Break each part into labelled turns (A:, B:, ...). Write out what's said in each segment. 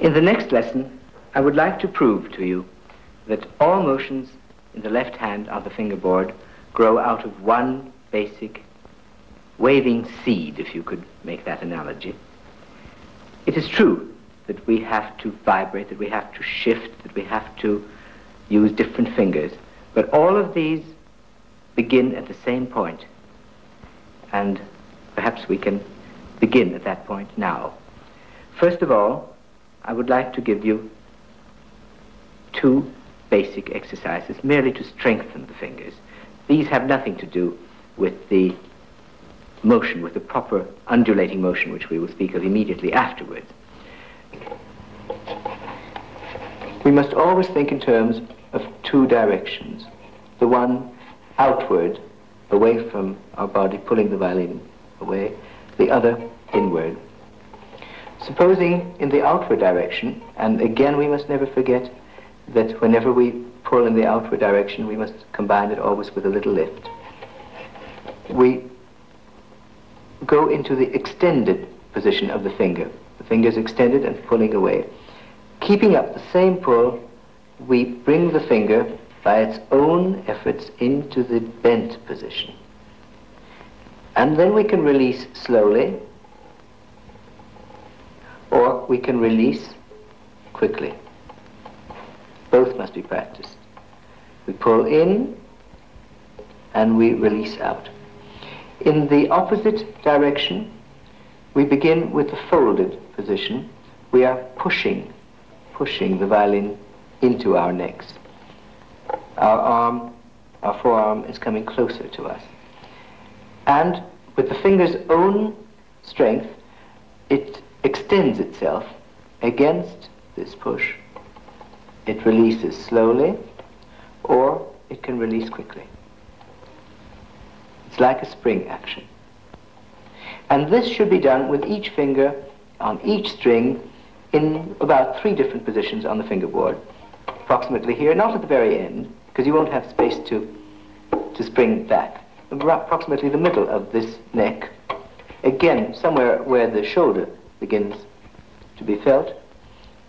A: In the next lesson, I would like to prove to you that all motions in the left hand of the fingerboard grow out of one basic waving seed, if you could make that analogy. It is true that we have to vibrate, that we have to shift, that we have to use different fingers, but all of these begin at the same point, and perhaps we can begin at that point now. First of all, I would like to give you two basic exercises merely to strengthen the fingers. These have nothing to do with the motion, with the proper undulating motion, which we will speak of immediately afterwards. We must always think in terms of two directions. The one outward, away from our body, pulling the violin away, the other inward. Supposing in the outward direction, and again we must never forget that whenever we pull in the outward direction, we must combine it always with a little lift. We go into the extended position of the finger. The finger is extended and pulling away. Keeping up the same pull, we bring the finger by its own efforts into the bent position. And then we can release slowly, or we can release quickly. Both must be practiced. We pull in and we release out. In the opposite direction, we begin with the folded position. We are pushing the violin into our necks. Our forearm is coming closer to us. And with the finger's own strength, it extends itself against this push. It releases slowly, or it can release quickly. It's like a spring action. And this should be done with each finger on each string in about 3 different positions on the fingerboard. Approximately here, not at the very end, because you won't have space to spring back. Approximately the middle of this neck. Again, somewhere where the shoulder begins to be felt,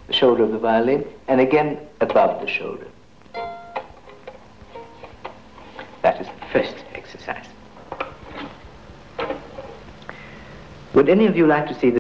A: the shoulder of the violin, and again above the shoulder. That is the first exercise. Would any of you like to see the